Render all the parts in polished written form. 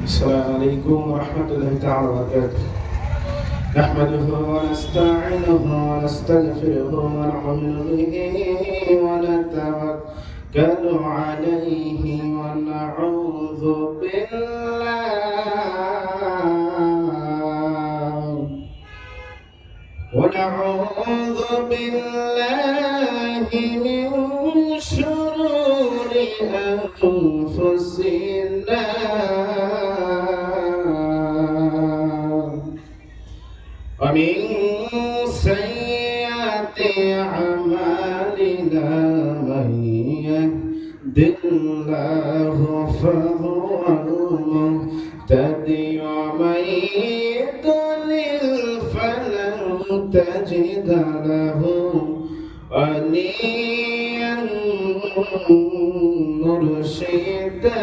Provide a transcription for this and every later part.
السلام عليكم ورحمة الله تعالى وبركاته. نحمده ونستعينه ونستغفره ونؤمن به ونتوكل عليه ونعوذ بالله من شرور أنفسنا ومن سيئات أعمالنا من يهد الله فهو المهتدي ومن يضلل فلن تجد له وليا مرشدا.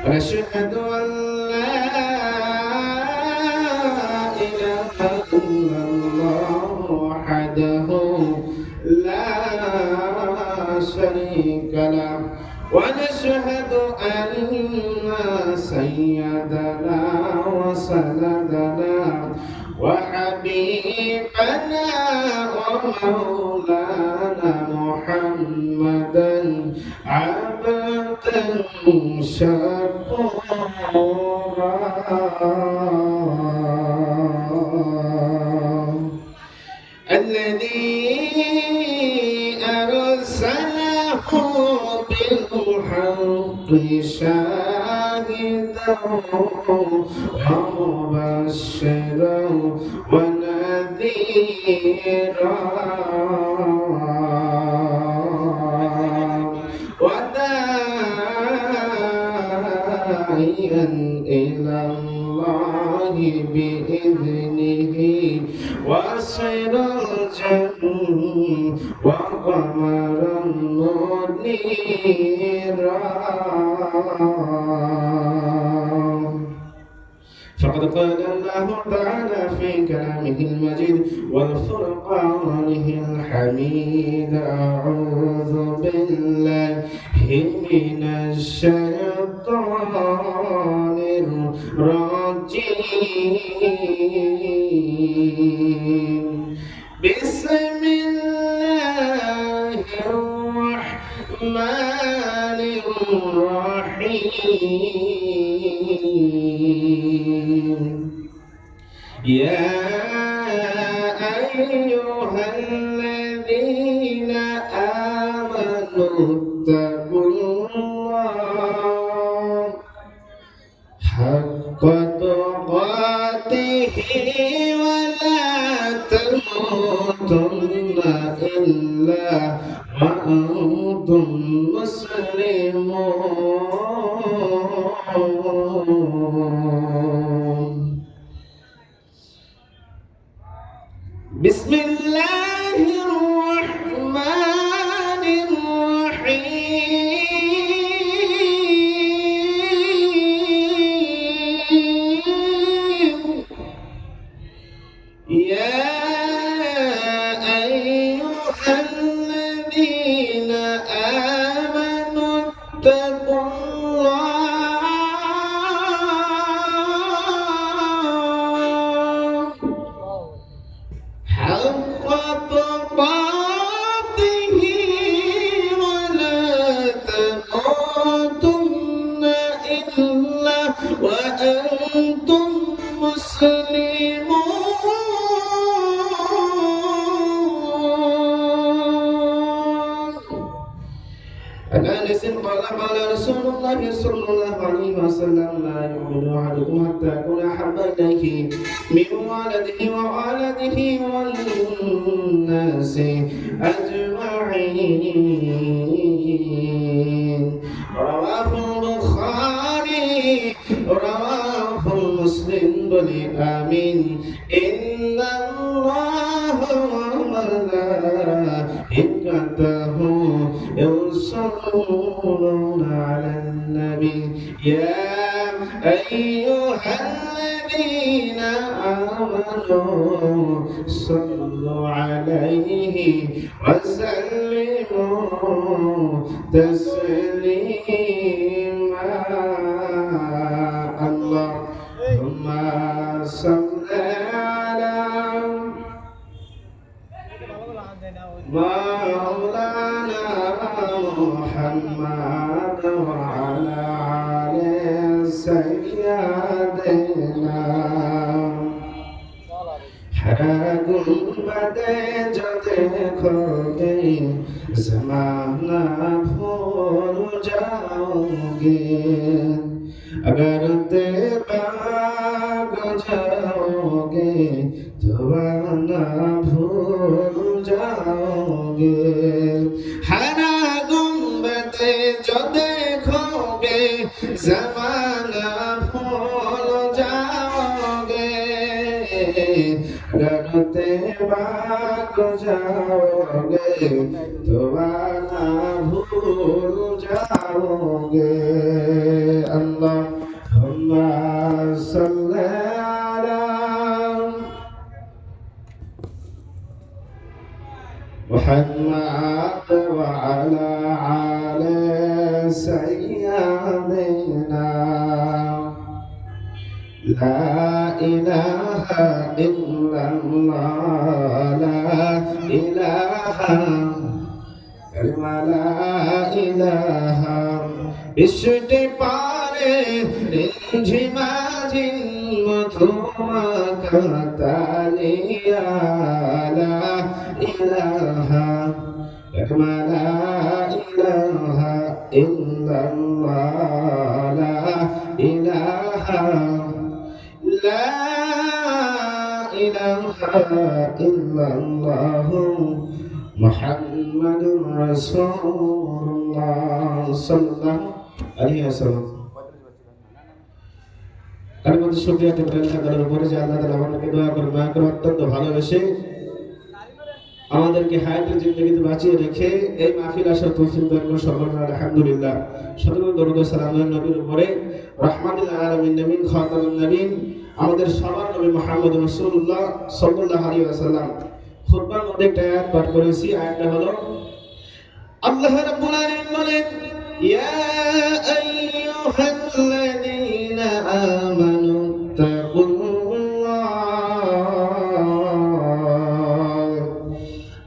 ونشهد أن لا إله إلا الله وحده لا شريك له، ونشهد أن سيدنا وسندنا وحبيبنا ومولانا محمدا عبدا شكورا الذي أرسله بالحق شاهدا ومبشرا ونذيرا وداعيا إلى الله بإذنه وسراجا وقمرا منيرا. فقد قال الله تعالى في كلامه المجيد والفرقانه الحميد: أعوذ بالله من الشيطان الرجيم. بسم الله الرحمن الرحيم. يا أيها الذين آمنوا اتقوا الله حق تقاته ولا تموتن إلا وأنتم مسلمون. بسم الله الرحمن الرحيم. يا أيها الذين آمنوا اتقوا الله حق تقاته ولا تموتن إلا وأنتم مسلمون. عن أنس قال قال رسول الله صلى الله عليه وسلم: لا يؤمن أحدكم حتى أكون أحب إليه من ولده ووالده والناس أجمعين. رواه البخاري. رواه مسلم. بلي آمين. إن الله وملائكته يصلون على النبي يا أيها الذين آمنوا صلوا عليه وسلموا تسليما اللهم صل على مولانا محمد وعلى آل سيدنا हरा गुंबदे जो देखोगे ज़माना भूल जाओगे अगर भाग जाओगे ज़माना भूल जाओगे हरा गुंबदे जो देखोगे ज़माना भूल जाओगे करते भाग जाओगे तो आना भूल जाओगे अल्लाहुम्मा सल्ली अला मुहम्मद व अला आले सय्यदना لا إله إلا الله لا إله كلمة لا إله بشتي پارے رنجماجين مدھوما كتاليا لا إله كلمة لا إله إلا الله لا إله لا إله إلا الله محمد رسول الله صلى الله عليه وسلم তার মধ্যে শুকরিয়া করবেন তাদের উপরে যে আল্লাহ তাআলা আমাদেরকে দয়া করে মায়া করে অত্যন্ত ভালোবেসে আমাদেরকে হায়াতের জিন্দেগিতে বাঁচিয়ে রেখে এই মাহফিল আসার তৌফিক দান করে সকলকে আলহামদুলিল্লাহ সকল দরুদ ও সালাম নবীর উপরে রাহমাতুল আলামিন নবীন খাতামুন নবীন আমাদের সবার নবী মুহাম্মদ রাসূলুল্লাহ সাল্লাল্লাহু আলাইহি ওয়াসাল্লাম খুতবার মধ্যে একটা আয়াত পাঠ করেছি আয়াতটা হলো আল্লাহ রাব্বুল আলামিন বলেন ইয়া আইয়ুহাল্লাযীনা আমানু তাকুল্লাহ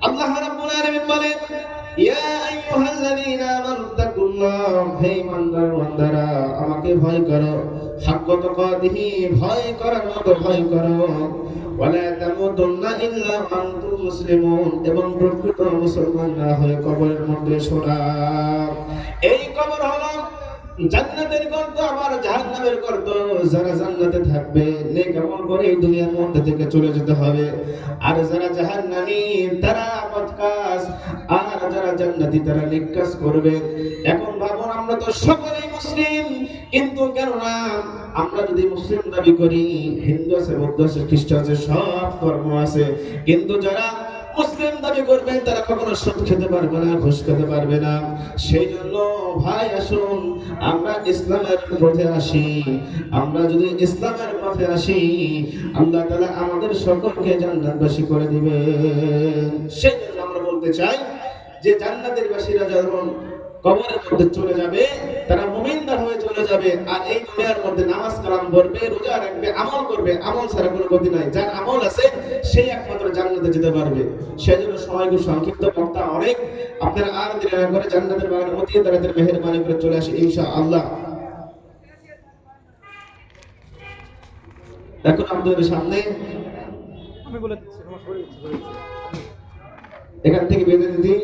আল্লাহ রাব্বুল আলামিন বলেন ইয়া আইয়ুহাল্লাযীনা আমানু তাকুল্লাহ হে ইমানদার বান্দারা আমাকে ভয় করো হাক্কা তাকাতিহি ভয় করার মতো ভয় করো ওয়ালা তামুতুন্না ইল্লা আনতুম মুসলিমুন এবং প্রকৃত মুসলমান না হয়ে কবরের মধ্যে শোনা এই কবর হলো জান্নাতের গর্ত আবার জাহান্নামের গর্ত যারা জান্নাতে থাকবে নেক আমল করে এই দুনিয়ার মধ্যে থেকে চলে যেতে হবে আর যারা জাহান্নামী তারা বদকাজ আর যারা জান্নাতি তারা নেক কাজ করবে এখন ভাবুন আমরা তো সকলেই মুসলিম কিন্তু কেন না আমরা যদি মুসলিম দাবি করি হিন্দু আছে বৌদ্ধ আছে খ্রিস্টান আছে সব ধর্ম আছে কিন্তু যারা মুসলিম দাবি করবে তারা কখনো সুদ খেতে পারবে না ঘুষ খেতে পারবে না সেই জন্য ভাই আসুন আমরা ইসলামের পথে আসি আমরা যদি ইসলামের পথে আসি আল্লাহ তাআলা আমাদের সকলকে জান্নাতবাসী করে দিবেন সেই জন্য আমরা বলতে চাই যে জান্নাতের বাসীরা যখন কবরের মধ্যে চলে যাবে তারা মুমিনদার হয়ে চলে যাবে আর এই দুনিয়ার মধ্যে নামাজ কালাম পড়বে রোজা রাখবে আমল করবে আমল ছাড়া কোনো গতি নাই যার আমল আছে সেই একমাত্র জান্নাতে যেতে পারবে সেজন্য সময় খুব সংক্ষিপ্ত বক্তা অনেক আপনারা আর দেরি না করে জান্নাতের বাগানের মধ্যে তাদের মেহেরবানি করে চলে আসে ইনশাআল্লাহ এখন আপনাদের সামনে আমি বলে দিচ্ছি এখান থেকে বিদায় দিই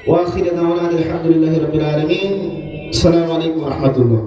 وآخر دعوانا الحمد لله رب العالمين السلام عليكم ورحمة الله